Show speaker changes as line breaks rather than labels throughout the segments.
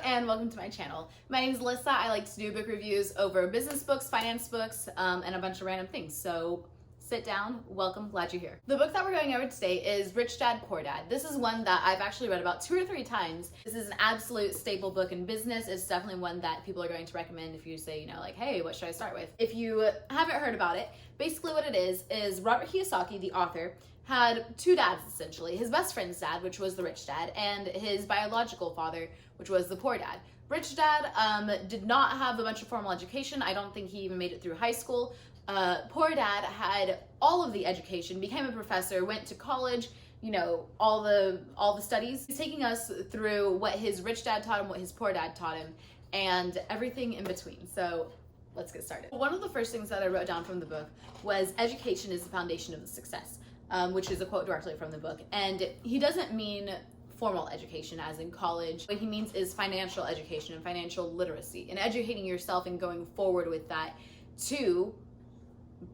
and welcome to my channel. My name is Alyssa. I like to do book reviews over business books, finance books, and a bunch of random things. So sit down, welcome, glad you're here. The book that we're going over today is Rich Dad, Poor Dad. This is one that I've actually read about 2 or 3 times. This is an absolute staple book in business. It's definitely one that people are going to recommend if you say, like, hey, what should I start with? If you haven't heard about it, basically what it is Robert Kiyosaki, the author, had 2 dads essentially. His best friend's dad, which was the rich dad, and his biological father, which was the poor dad. Rich dad did not have a bunch of formal education. I don't think he even made it through high school. Poor dad had all of the education, became a professor, went to college, all the studies. He's taking us through what his rich dad taught him, what his poor dad taught him, and everything in between. So let's get started. One of the first things that I wrote down from the book was education is the foundation of the success, which is a quote directly from the book. And he doesn't mean formal education as in college. What he means is financial education and financial literacy, and educating yourself and going forward with that to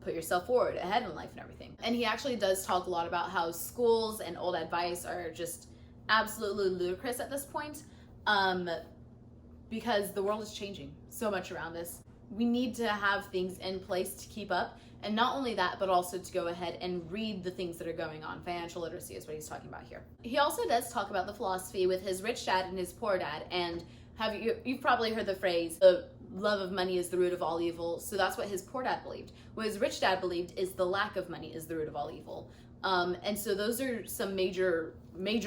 put yourself forward ahead in life and everything. And he actually does talk a lot about how schools and old advice are just absolutely ludicrous at this point, because the world is changing so much around us. We need to have things in place to keep up, and not only that, but also to go ahead and read the things that are going on. Financial literacy is what he's talking about here. He also does talk about the philosophy with his rich dad and his poor dad, and you've probably heard the phrase, the love of money is the root of all evil. So that's what his poor dad believed. What his rich dad believed is the lack of money is the root of all evil. And so those are some major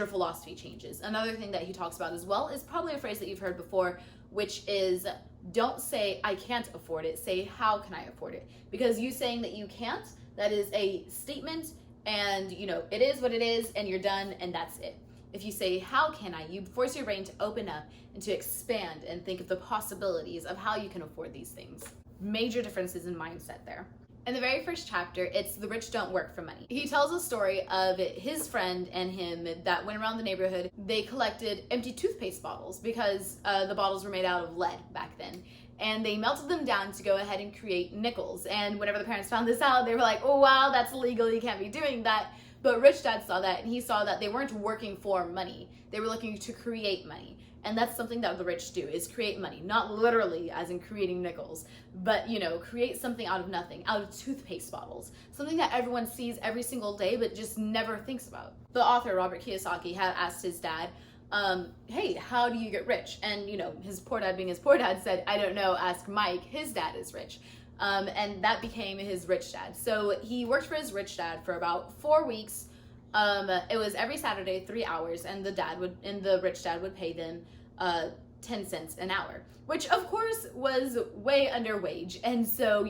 philosophy changes. Another thing that he talks about as well is probably a phrase that you've heard before, which is, don't say I can't afford it, say how can I afford it? Because you saying that you can't, that is a statement, and it is what it is, and you're done, and that's it. If you say how can I, you force your brain to open up and to expand and think of the possibilities of how you can afford these things. Major differences in mindset there. In the very first chapter, it's the rich don't work for money. He tells a story of his friend and him that went around the neighborhood. They collected empty toothpaste bottles because the bottles were made out of lead back then. And they melted them down to go ahead and create nickels. And whenever the parents found this out, they were like, oh wow, that's illegal, you can't be doing that. But Rich Dad saw that, and he saw that they weren't working for money. They were looking to create money. And that's something that the rich do, is create money. Not literally as in creating nickels, but create something out of nothing, out of toothpaste bottles. Something that everyone sees every single day, but just never thinks about. The author, Robert Kiyosaki, had asked his dad, hey, how do you get rich? And his poor dad, being his poor dad, said, I don't know, ask Mike, his dad is rich. And that became his rich dad. So he worked for his rich dad for about 4 weeks. It was every Saturday, 3 hours, and the rich dad would pay them 10 cents an hour, which of course was way under wage. And so,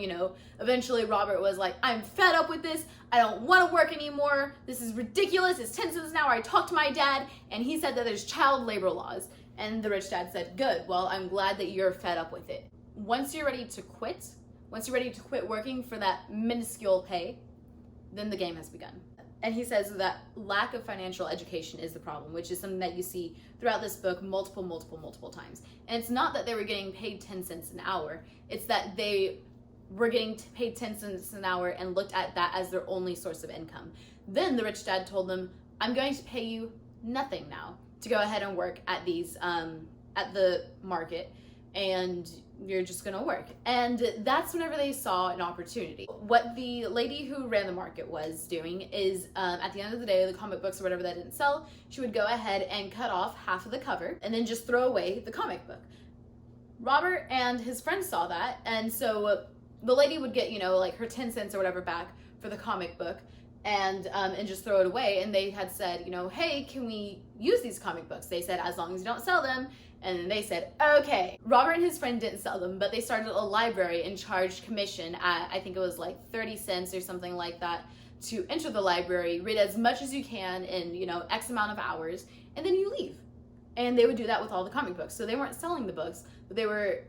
eventually Robert was like, I'm fed up with this. I don't want to work anymore. This is ridiculous. It's 10 cents an hour. I talked to my dad, and he said that there's child labor laws. And the rich dad said, good, well, I'm glad that you're fed up with it. Once you're ready to quit working for that minuscule pay, then the game has begun. And he says that lack of financial education is the problem, which is something that you see throughout this book multiple times. And it's not that they were getting paid 10 cents an hour. It's that they were getting paid 10 cents an hour and looked at that as their only source of income. Then the rich dad told them, I'm going to pay you nothing now to go ahead and work at these, at the market, and you're just gonna work. And that's whenever they saw an opportunity. What the lady who ran the market was doing is, at the end of the day, the comic books or whatever that didn't sell, she would go ahead and cut off half of the cover and then just throw away the comic book. Robert and his friends saw that, and so the lady would get, like her 10 cents or whatever back for the comic book, and just throw it away. And they had said, hey, can we use these comic books? They said, as long as you don't sell them. And then they said, okay. Robert and his friend didn't sell them, but they started a library and charged commission at, I think it was like 30 cents or something like that, to enter the library, read as much as you can in, X amount of hours, and then you leave. And they would do that with all the comic books. So they weren't selling the books, but they were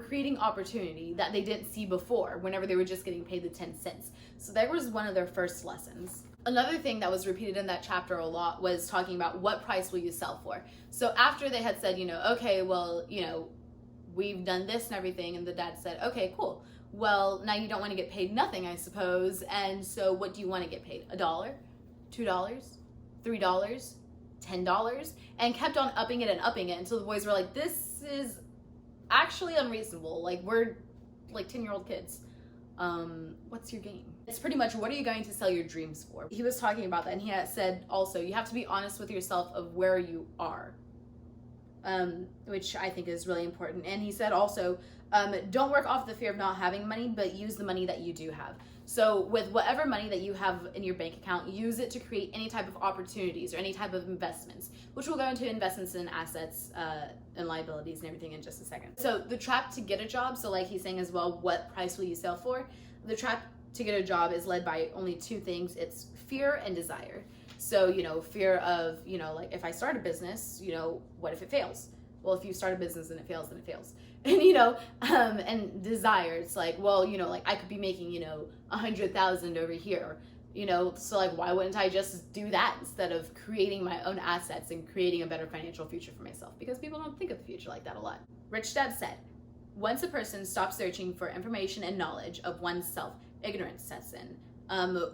creating opportunity that they didn't see before whenever they were just getting paid the 10 cents. So that was one of their first lessons. Another thing that was repeated in that chapter a lot was talking about what price will you sell for. So after they had said, okay, well, we've done this and everything, and the dad said, okay, cool. Well, now you don't want to get paid nothing, I suppose. And so what do you want to get paid? $1? $2? $3? $10 and kept on upping it until the boys were like, this is actually unreasonable. Like, we're like 10-year-old kids. What's your game? It's pretty much, what are you going to sell your dreams for? He was talking about that, and he had said also, you have to be honest with yourself of where you are, which I think is really important. And he said also, don't work off the fear of not having money, but use the money that you do have. So with whatever money that you have in your bank account, use it to create any type of opportunities or any type of investments, which will go into investments in assets and liabilities and everything in just a second. So the trap to get a job, so like he's saying as well, what price will you sell for? The trap to get a job is led by only two things. It's fear and desire. So, fear of, like if I start a business, what if it fails? Well, if you start a business and it fails, then it fails. And, and desire, it's like, well, like I could be making, 100,000 over here, so like, why wouldn't I just do that instead of creating my own assets and creating a better financial future for myself? Because people don't think of the future like that a lot. Rich Dad said, once a person stops searching for information and knowledge of oneself, ignorance sets in.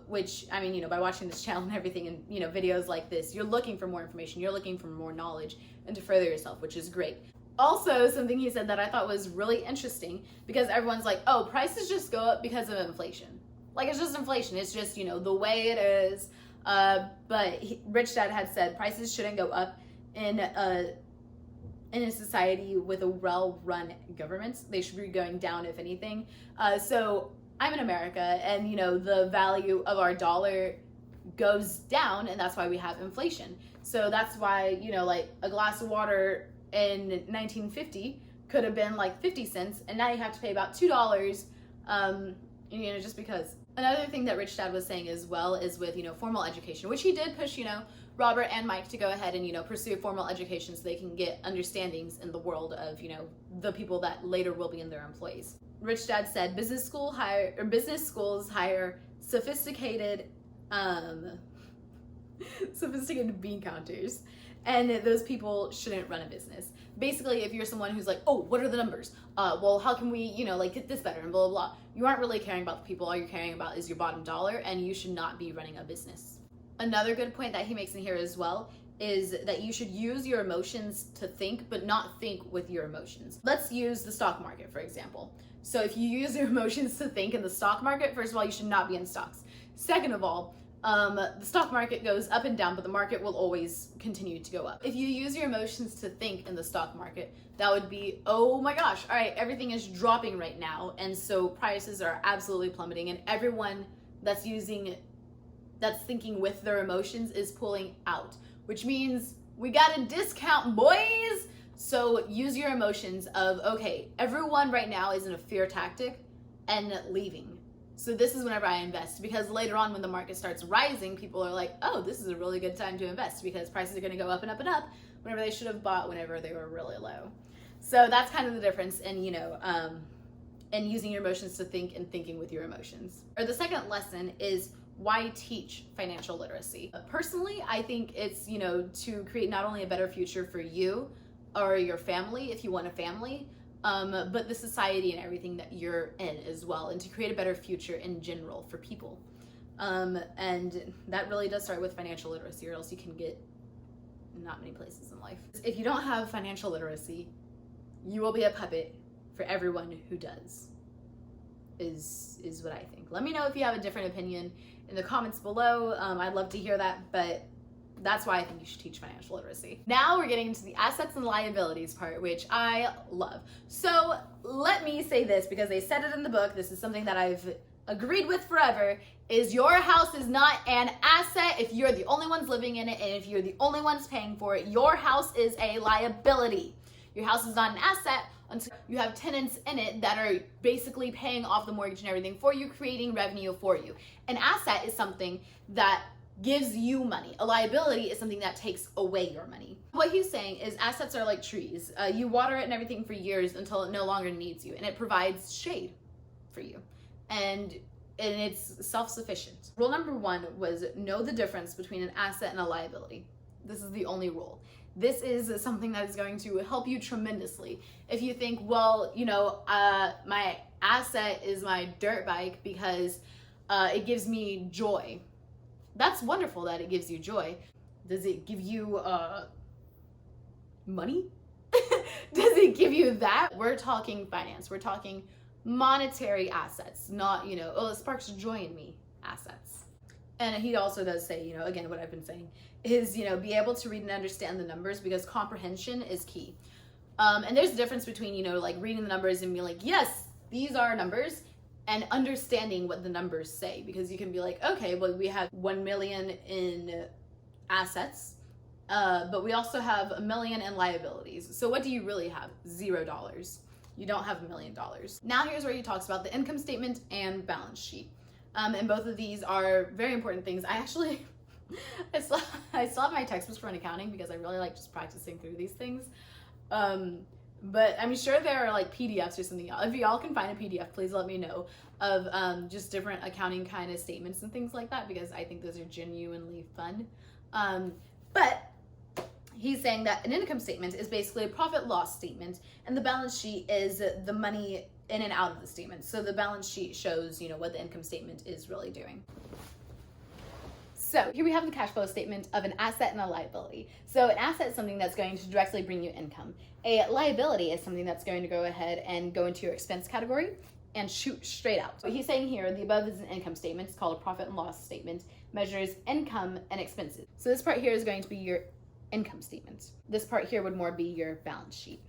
Which, I mean, by watching this channel and everything and, videos like this, you're looking for more information, you're looking for more knowledge and to further yourself, which is great. Also, something he said that I thought was really interesting, because everyone's like, oh, prices just go up because of inflation. Like, it's just inflation. It's just, the way it is. But Rich Dad had said prices shouldn't go up in a society with a well-run government. They should be going down, if anything. So I'm in America, and the value of our dollar goes down, and that's why we have inflation. So that's why like a glass of water in 1950 could have been like 50 cents, and now you have to pay about $2. Just because. Another thing that Rich Dad was saying as well is with formal education, which he did push Robert and Mike to go ahead and pursue formal education so they can get understandings in the world of the people that later will be in their employees. Rich Dad said business schools hire sophisticated bean counters, and those people shouldn't run a business. Basically, if you're someone who's like, oh, what are the numbers? Well, how can we get this better and blah, blah, blah. You aren't really caring about the people. All you're caring about is your bottom dollar, and you should not be running a business. Another good point that he makes in here as well is that you should use your emotions to think, but not think with your emotions. Let's use the stock market, for example. So if you use your emotions to think in the stock market, first of all, you should not be in stocks. Second of all, the stock market goes up and down, but the market will always continue to go up. If you use your emotions to think in the stock market, that would be, oh my gosh, all right, everything is dropping right now, and so prices are absolutely plummeting, and everyone that's thinking with their emotions is pulling out, which means we got a discount, boys. So use your emotions of, okay, everyone right now is in a fear tactic and leaving. So this is whenever I invest, because later on when the market starts rising, people are like, oh, this is a really good time to invest because prices are going to go up and up and up whenever they should have bought whenever they were really low. So that's kind of the difference in, in using your emotions to think and thinking with your emotions. Or the second lesson is why teach financial literacy. Personally, I think it's, to create not only a better future for you or your family, if you want a family, but the society and everything that you're in as well, and to create a better future in general for people. And that really does start with financial literacy, or else you can get not many places in life. If you don't have financial literacy, you will be a puppet for everyone who does, is what I think. Let me know if you have a different opinion in the comments below. I'd love to hear that, but that's why I think you should teach financial literacy. Now we're getting into the assets and liabilities part, which I love. So let me say this, because they said it in the book, this is something that I've agreed with forever, is your house is not an asset if you're the only ones living in it, and if you're the only ones paying for it. Your house is a liability. Your house is not an asset until you have tenants in it that are basically paying off the mortgage and everything for you, creating revenue for you. An asset is something that gives you money. A liability is something that takes away your money. What he's saying is assets are like trees. You water it and everything for years until it no longer needs you, and it provides shade for you. And it's self-sufficient. Rule number 1 was know the difference between an asset and a liability. This is the only rule. This is something that is going to help you tremendously. If you think, well, my asset is my dirt bike because it gives me joy. That's wonderful that it gives you joy. Does it give you money? Does it give you that? We're talking finance. We're talking monetary assets, not, oh, it sparks joy in me assets. And he also does say, again, what I've been saying is, be able to read and understand the numbers, because comprehension is key. And there's a difference between, like reading the numbers and being like, yes, these are numbers, and understanding what the numbers say, because you can be like, okay, well, we have 1 million in assets, but we also have 1 million in liabilities. So what do you really have? $0. You don't have $1 million. Now here's where he talks about the income statement and balance sheet. And both of these are very important things. I actually, I still have my textbooks for accounting because I really like just practicing through these things. But I'm sure there are like PDFs or something. If y'all can find a PDF, please let me know of just different accounting kind of statements and things like that, because I think those are genuinely fun. But he's saying that an income statement is basically a profit loss statement, and the balance sheet is the money in and out of the statement. So the balance sheet shows, what the income statement is really doing. So here we have the cash flow statement of an asset and a liability. So an asset is something that's going to directly bring you income. A liability is something that's going to go ahead and go into your expense category and shoot straight out. So he's saying here, the above is an income statement. It's called a profit and loss statement, measures income and expenses. So this part here is going to be your income statement. This part here would more be your balance sheet.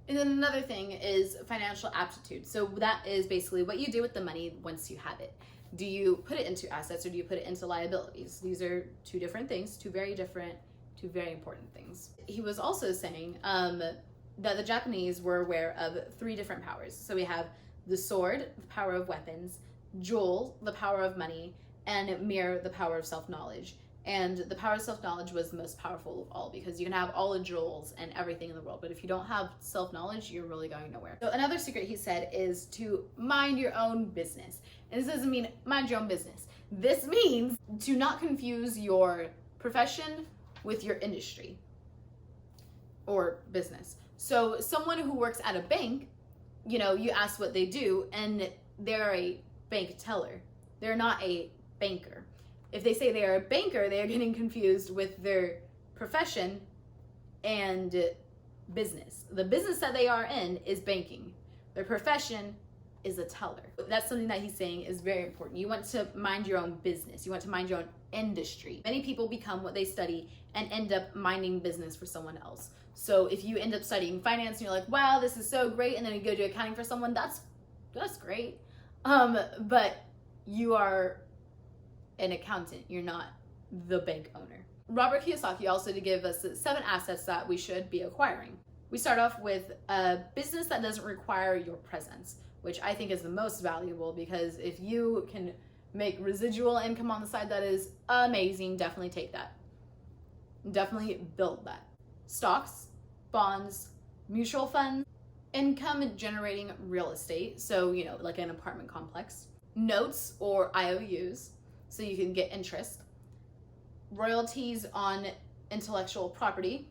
And then another thing is financial aptitude. So that is basically what you do with the money once you have it. Do you put it into assets or do you put it into liabilities? These are two different things, two very important things. He was also saying that the Japanese were aware of 3 different powers. So we have the sword, the power of weapons, jewel, the power of money, and mirror, the power of self-knowledge. And the power of self-knowledge was the most powerful of all, because you can have all the jewels and everything in the world, but if you don't have self-knowledge, you're really going nowhere. So another secret, he said, is to mind your own business. And this doesn't mean mind your own business. This means to not confuse your profession with your industry or business. So someone who works at a bank, you ask what they do, and they're a bank teller. They're not a banker. If they say they are a banker, they are getting confused with their profession and business. The business that they are in is banking. Their profession is a teller. That's something that he's saying is very important. You want to mind your own business. You want to mind your own industry. Many people become what they study and end up minding business for someone else. So if you end up studying finance and you're like, wow, this is so great, and then you go do accounting for someone, that's great. But you are an accountant, you're not the bank owner. Robert Kiyosaki also to give us 7 assets that we should be acquiring. We start off with a business that doesn't require your presence, which I think is the most valuable, because if you can make residual income on the side, that is amazing. Definitely take that. Definitely build that. Stocks, bonds, mutual funds, income generating real estate, so like an apartment complex, notes or IOUs, so you can get interest, royalties on intellectual property,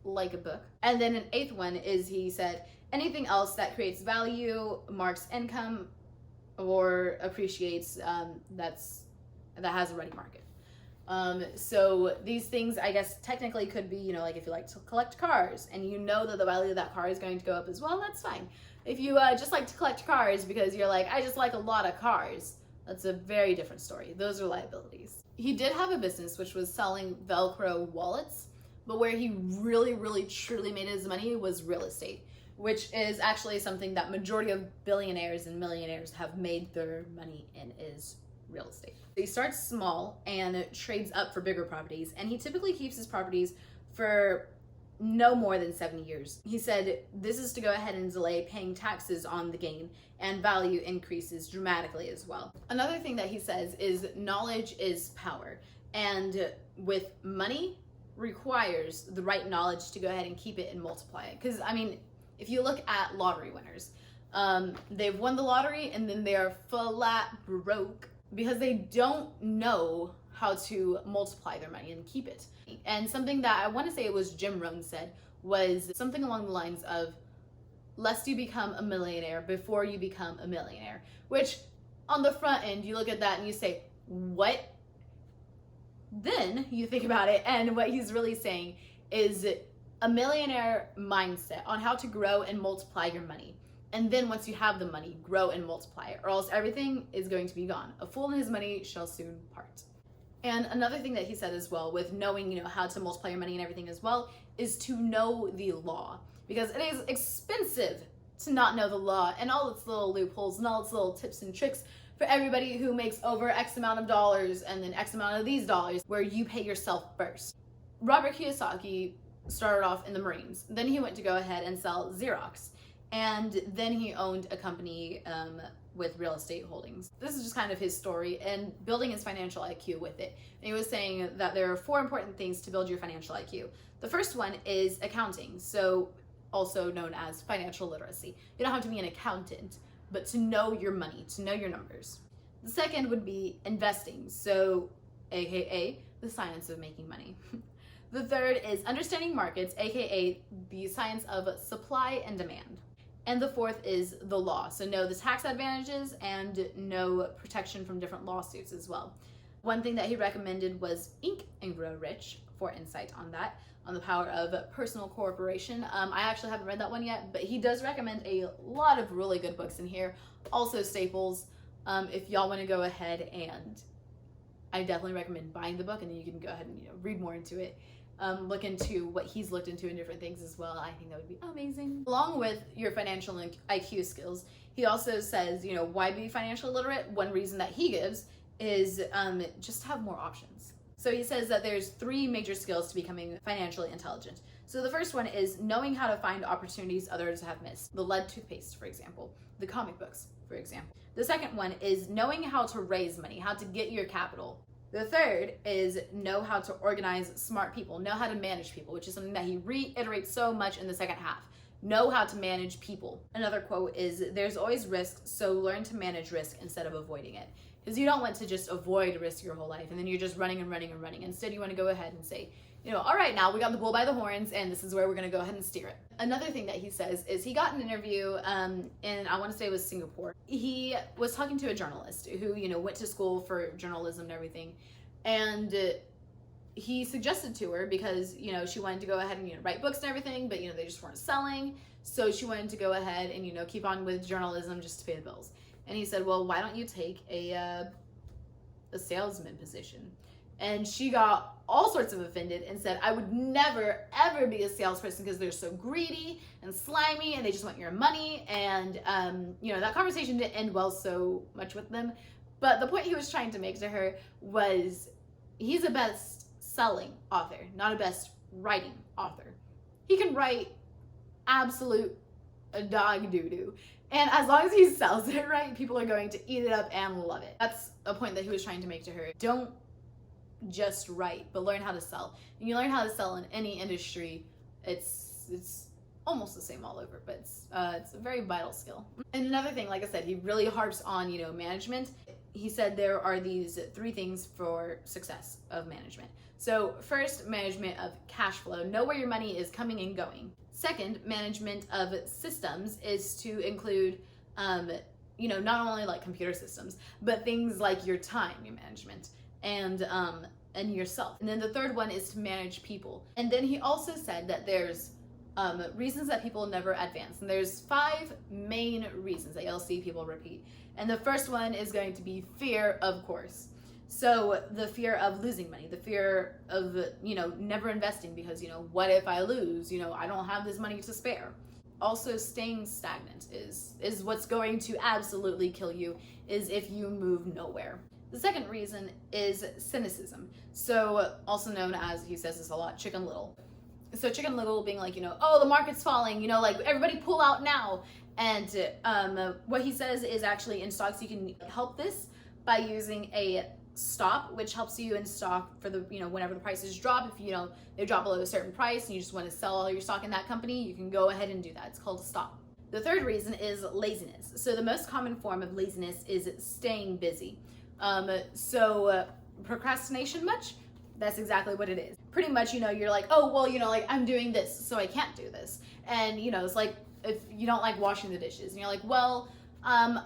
like a book. And then an 8th one is, he said, anything else that creates value, marks income, or appreciates, that has a ready market. So these things, I guess, technically could be, like if you like to collect cars and that the value of that car is going to go up as well, that's fine. If you just like to collect cars because you're like, I just like a lot of cars, that's a very different story. Those are liabilities. He did have a business which was selling Velcro wallets, but where he really, really, truly made his money was real estate, which is actually something that majority of billionaires and millionaires have made their money in, is real estate. He starts small and trades up for bigger properties, and he typically keeps his properties for no more than 7 years. He said this is to go ahead and delay paying taxes on the gain, and value increases dramatically as well. Another thing that he says is knowledge is power, and with money requires the right knowledge to go ahead and keep it and multiply it. Because if you look at lottery winners, they've won the lottery and then they're flat broke because they don't know how to multiply their money and keep it. And something that I want to say it was Jim Rohn said was something along the lines of, lest you become a millionaire before you become a millionaire. Which on the front end, you look at that and you say, what? Then you think about it, and what he's really saying is a millionaire mindset on how to grow and multiply your money. And then once you have the money, grow and multiply it, or else everything is going to be gone. A fool and his money shall soon part. And another thing that he said as well, with knowing, how to multiply your money and everything as well, is to know the law. Because it is expensive to not know the law and all its little loopholes and all its little tips and tricks for everybody who makes over X amount of dollars and then X amount of these dollars, where you pay yourself first. Robert Kiyosaki started off in the Marines. Then he went to go ahead and sell Xerox. And then he owned a company with real estate holdings. This is just kind of his story and building his financial IQ with it. And he was saying that there are 4 important things to build your financial IQ. The first one is accounting, so also known as financial literacy. You don't have to be an accountant, but to know your money, to know your numbers. The second would be investing, so AKA the science of making money. The third is understanding markets, AKA the science of supply and demand. And the fourth is the law. So know the tax advantages and know protection from different lawsuits as well. One thing that he recommended was Ink and Grow Rich, for insight on that, on the power of personal corporation. I actually haven't read that one yet, but he does recommend a lot of really good books in here. Also staples, if y'all want to go ahead, and I definitely recommend buying the book, and then you can go ahead and read more into it. Look into what he's looked into and different things as well. I think that would be amazing. Along with your financial IQ skills, he also says, why be financially literate? One reason that he gives is just have more options. So he says that there's 3 major skills to becoming financially intelligent. So the first one is knowing how to find opportunities others have missed. The lead toothpaste, for example. The comic books, for example. The second one is knowing how to raise money, how to get your capital. The third is know how to organize smart people, know how to manage people, which is something that he reiterates so much in the second half. Know how to manage people. Another quote is, there's always risk, so learn to manage risk instead of avoiding it. Because you don't want to just avoid risk your whole life and then you're just running and running and running. Instead, you want to go ahead and say, all right, now we got the bull by the horns and this is where we're going to go ahead and steer it. Another thing that he says is he got an interview in, I want to say it was Singapore. He was talking to a journalist who, went to school for journalism and everything. And he suggested to her, because, she wanted to go ahead and, write books and everything, but, they just weren't selling. So she wanted to go ahead and, keep on with journalism just to pay the bills. And he said, well, why don't you take a salesman position? And she got all sorts of offended and said, I would never, ever be a salesperson because they're so greedy and slimy and they just want your money. And, that conversation didn't end well so much with them. But the point he was trying to make to her was he's a best-selling author, not a best-writing author. He can write absolute dog doo-doo. And as long as he sells it right, people are going to eat it up and love it. That's a point that he was trying to make to her. Don't just write, but learn how to sell. And you learn how to sell in any industry. It's almost the same all over, but it's a very vital skill. And another thing, like I said, he really harps on, management. He said there are these 3 things for success of management. So first, management of cash flow. Know where your money is coming and going. Second, management of systems is to include, not only like computer systems, but things like your time, your management, and yourself. And then the third one is to manage people. And then he also said that there's reasons that people never advance. And there's 5 main reasons that you'll see people repeat. And the first one is going to be fear, of course. So the fear of losing money, the fear of, never investing because, what if I lose? I don't have this money to spare. Also, staying stagnant is what's going to absolutely kill you, is if you move nowhere. The second reason is cynicism. So also known as, he says this a lot, Chicken Little. So Chicken Little being like, oh, the market's falling, like everybody pull out now. And what he says is actually in stocks, you can help this by using a stop, which helps you in stock for the, whenever the prices drop. If, they drop below a certain price and you just want to sell all your stock in that company, you can go ahead and do that. It's called a stop. The third reason is laziness. So the most common form of laziness is staying busy. Procrastination much? That's exactly what it is. Pretty much, you're like, oh, well, I'm doing this, so I can't do this. And, it's like, if you don't like washing the dishes and you're like, well, I'm,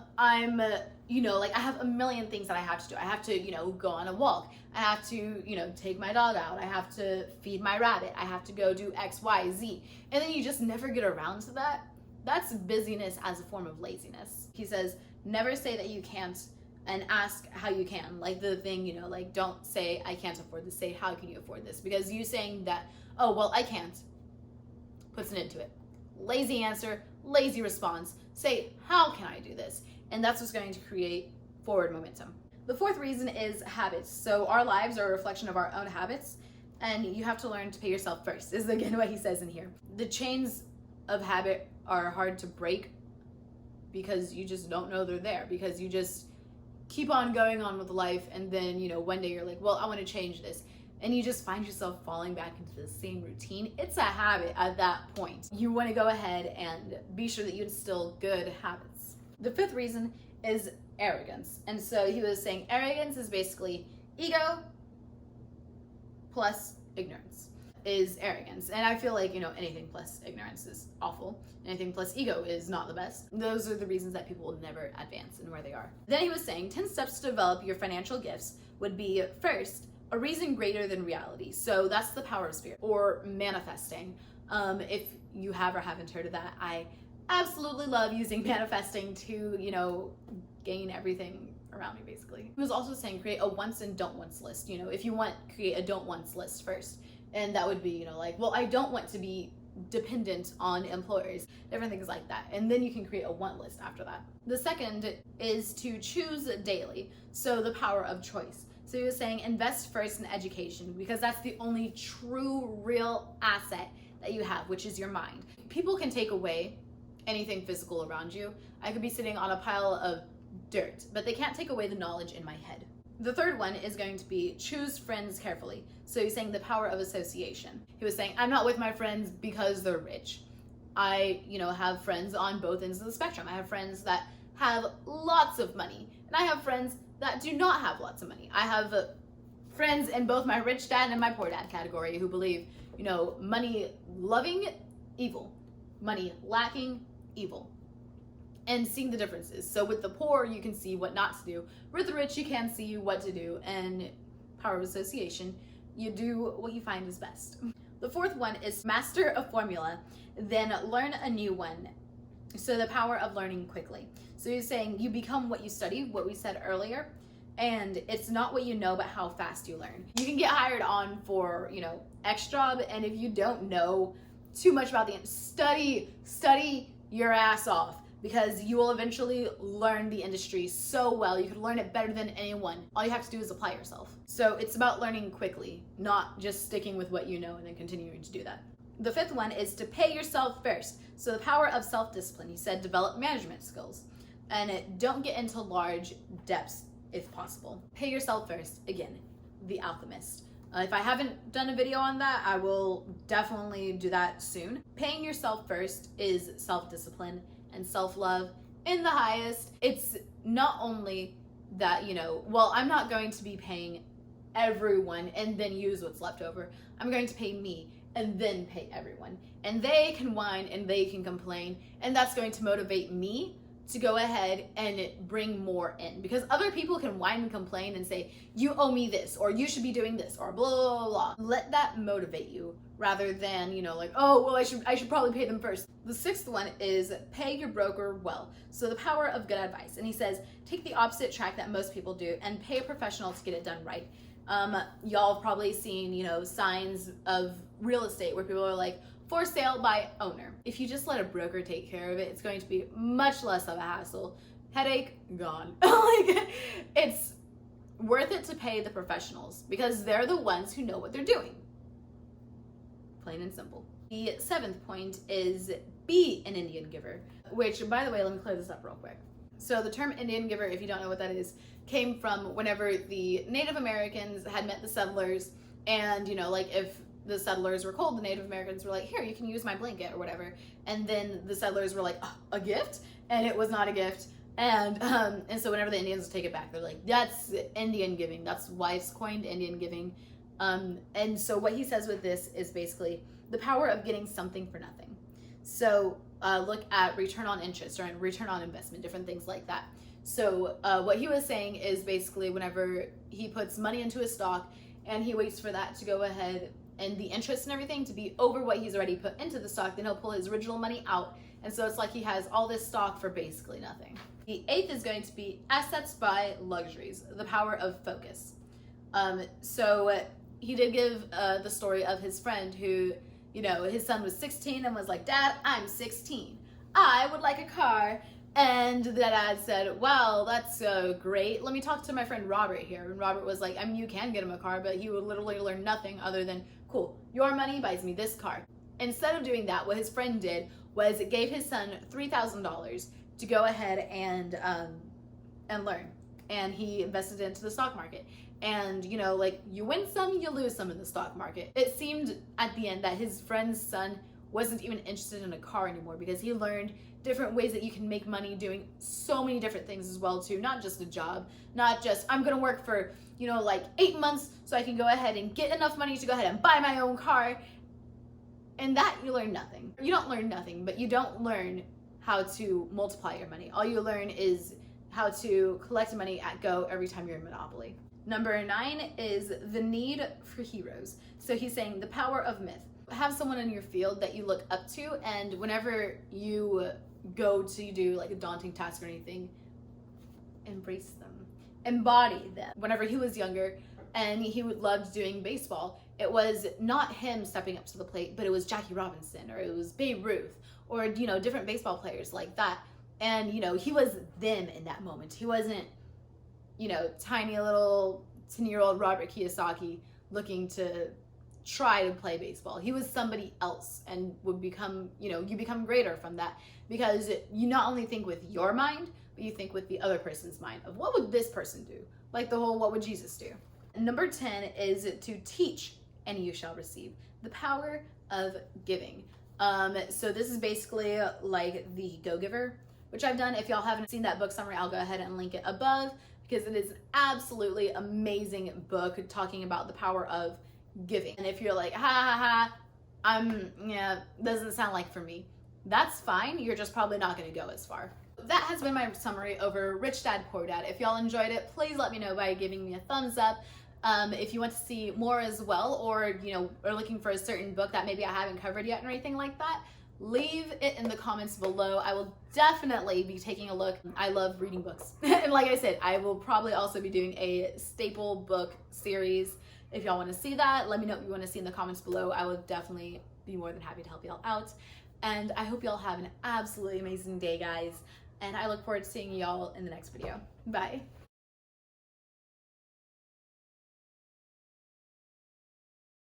like I have a million things that I have to do. I have to, go on a walk. I have to, take my dog out. I have to feed my rabbit. I have to go do X, Y, Z. And then you just never get around to that. That's busyness as a form of laziness. He says, never say that you can't and ask how you can. Like the thing, like don't say I can't afford this, say how can you afford this? Because you saying that, oh, well, I can't, puts an end to it. Lazy answer, lazy response. Say, how can I do this? And that's what's going to create forward momentum. The fourth reason is habits. So our lives are a reflection of our own habits, and you have to learn to pay yourself first, is again what he says in here. The chains of habit are hard to break because you just don't know they're there, because you just keep on going on with life, and then, one day you're like, well, I want to change this. And you just find yourself falling back into the same routine. It's a habit at that point. You want to go ahead and be sure that you instill good habits. The fifth reason is arrogance. And so he was saying arrogance is basically ego plus ignorance is arrogance. And I feel like, anything plus ignorance is awful. Anything plus ego is not the best. Those are the reasons that people will never advance in where they are. Then he was saying 10 steps to develop your financial gifts would be, first, a reason greater than reality. So that's the power of spirit or manifesting. If you have or haven't heard of that, I absolutely love using manifesting to, gain everything around me, basically. He was also saying create a wants and don't wants list. If you want, create a don't wants list first. And that would be, well, I don't want to be dependent on employers, different things like that. And then you can create a want list after that. The second is to choose daily. So the power of choice. So he was saying invest first in education, because that's the only true, real asset that you have, which is your mind. People can take away anything physical around you. I could be sitting on a pile of dirt, but they can't take away the knowledge in my head. The third one is going to be choose friends carefully. So he's saying the power of association. He was saying, I'm not with my friends because they're rich. I, have friends on both ends of the spectrum. I have friends that have lots of money, and I have friends that do not have lots of money. I have friends in both my rich dad and my poor dad category who believe, money loving, evil. Money lacking, evil. And seeing the differences. So with the poor, you can see what not to do. With the rich, you can see what to do. And power of association, you do what you find is best. The fourth one is master a formula, then learn a new one. So the power of learning quickly. So he's saying you become what you study, what we said earlier, and it's not what you know, but how fast you learn. You can get hired on for, X job, and if you don't know too much about study your ass off, because you will eventually learn the industry so well. You can learn it better than anyone. All you have to do is apply yourself. So it's about learning quickly, not just sticking with what you know and then continuing to do that. The fifth one is to pay yourself first. So the power of self-discipline. He said develop management skills. And don't get into large depths if possible. Pay yourself first. Again, the alchemist. If I haven't done a video on that, I will definitely do that soon. Paying yourself first is self-discipline and self-love in the highest. It's not only that, I'm not going to be paying everyone and then use what's left over. I'm going to pay me and then pay everyone. And they can whine and they can complain, and that's going to motivate me to go ahead and bring more in, because other people can whine and complain and say, you owe me this, or you should be doing this, or blah, blah, blah. Let that motivate you rather than, oh, well, I should probably pay them first. The sixth one is pay your broker well. So the power of good advice. And he says, take the opposite track that most people do and pay a professional to get it done right. Y'all have probably seen, signs of real estate where people are like, for sale by owner. If you just let a broker take care of it, it's going to be much less of a hassle. Headache, gone. It's worth it to pay the professionals because they're the ones who know what they're doing. Plain and simple. The seventh point is be an Indian giver, which, by the way, let me clear this up real quick. So the term Indian giver, if you don't know what that is, came from whenever the Native Americans had met the settlers, and, if the settlers were cold, the Native Americans were like, here, you can use my blanket or whatever. And then the settlers were like, oh, a gift? And it was not a gift. And so whenever the Indians would take it back, they're like, that's Indian giving. That's why it's coined Indian giving. And so what he says with this is basically the power of getting something for nothing. So look at return on interest or return on investment, different things like that. So what he was saying is basically whenever he puts money into a stock and he waits for that to go ahead and the interest and everything to be over what he's already put into the stock, then he'll pull his original money out. And so it's like he has all this stock for basically nothing. The 8th is going to be assets by luxuries, the power of focus. So he did give the story of his friend who, you know, his son was 16 and was like, Dad, I'm 16. I would like a car. And the dad said, well, that's great. Let me talk to my friend Robert here. And Robert was like, I mean, you can get him a car, but he would literally learn nothing other than, cool, your money buys me this car. Instead of doing that, what his friend did was it gave his son $3,000 to go ahead and learn. And he invested it into the stock market. And, you know, like, you win some, you lose some in the stock market. It seemed at the end that his friend's son wasn't even interested in a car anymore because he learned different ways that you can make money doing so many different things as well too, not just a job, not just I'm gonna work for, you know, like 8 months so I can go ahead and get enough money to go ahead and buy my own car. And that you learn nothing. You don't learn nothing, but you don't learn how to multiply your money. All you learn is how to collect money at go every time you're in Monopoly. Number 9 is the need for heroes. So he's saying the power of myth. Have someone in your field that you look up to, and whenever you go to do like a daunting task or anything, embrace them, embody them. Whenever he was younger and he loved doing baseball, it was not him stepping up to the plate, but it was Jackie Robinson or it was Babe Ruth or, you know, different baseball players like that. And, you know, he was them in that moment. He wasn't, you know, tiny little 10-year-old Robert Kiyosaki looking to try to play baseball. He was somebody else and would become, you know, you become greater from that because you not only think with your mind, but you think with the other person's mind of what would this person do? Like the whole, what would Jesus do? Number 10 is to teach and you shall receive. The power of giving. So this is basically like the Go-Giver, which I've done. If y'all haven't seen that book summary, I'll go ahead and link it above because it is an absolutely amazing book talking about the power of giving. And if you're like, doesn't sound like for me, that's fine. You're just probably not going to go as far. That has been my summary over Rich Dad, Poor Dad. If y'all enjoyed it, please let me know by giving me a thumbs up. If you want to see more as well, or, you know, are looking for a certain book that maybe I haven't covered yet or anything like that, leave it in the comments below. I will definitely be taking a look. I love reading books. And like I said, I will probably also be doing a staple book series. If y'all want to see that, let me know what you want to see in the comments below. I will definitely be more than happy to help y'all out. And I hope y'all have an absolutely amazing day, guys. And I look forward to seeing y'all in the next video. Bye.